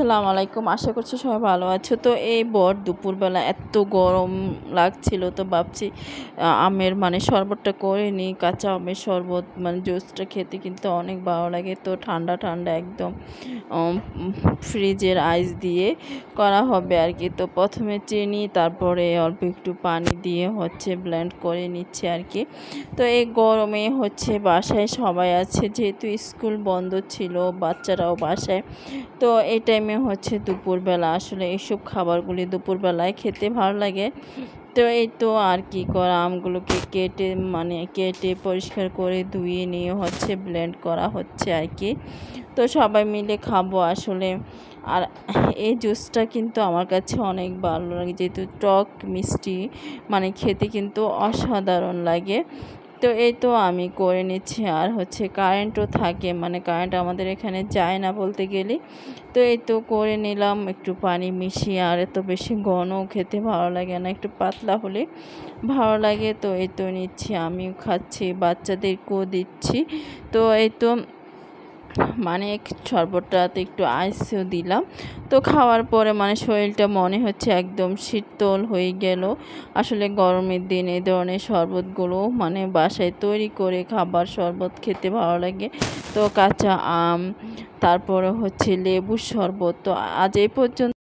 আসসালামু আলাইকুম। আশা করছি সবাই ভালো আছো। তো এই দুপুরবেলা এত গরম লাগছিল, তো ভাবছি আমের শরবতটা করে নিই। কাঁচা আমের শরবত জুসটা খেতে কিন্তু অনেক ভালো লাগে। তো ঠান্ডা ঠান্ডা একদম ফ্রিজের আইস দিয়ে করা হবে আর কি। তো প্রথমে চিনি, তারপরে অল্প একটু পানি দিয়ে ব্লেন্ড করে নিচ্ছে আর কি। তো এই গরমে বাসায় সবাই আছে, যেহেতু স্কুল বন্ধ ছিল, বাচ্চারাও বাসায়। তো এই টাইমে দুপুরবেলা আসলে এইসব খাবারগুলি দুপুরবেলায় খেতে ভালো লাগে। তো এই তো আর কি করা, আমগুলোকে কেটে পরিষ্কার করে ধুয়ে নিয়ে ব্লেন্ড করা হচ্ছে আর কি। তো সবাই মিলে খাবো আসলে। আর এই জুসটা কিন্তু আমার কাছে অনেক ভালো লাগে, যেহেতু টক মিষ্টি খেতে কিন্তু অসাধারণ লাগে। তো এই তো আমি করে নিচ্ছি। আর কারেন্টও থাকে, কারেন্ট আমাদের এখানে যায় না বলতে গেলে। তো এই তো করে নিলাম একটু পানি মিশিয়ে। আর এত বেশি ঘনও খেতে ভালো লাগে না, একটু পাতলা হলে ভালো লাগে। তো এই তো নিচ্ছি, আমিও খাচ্ছি, বাচ্চাদেরকেও দিচ্ছি। তো এই তো শরবতটাতে একটু আইসও দিলাম। তো খাওয়ার পরে শরীরটা মনে হচ্ছে একদম শীতল হয়ে গেল। আসলে গরমের দিনে এই ধরনের শরবতগুলো বাসায় তৈরি করে খাবার শরবত খেতে ভালো লাগে। তো কাঁচা আম, তারপরে লেবুর শরবত। তো আজ এই পর্যন্ত।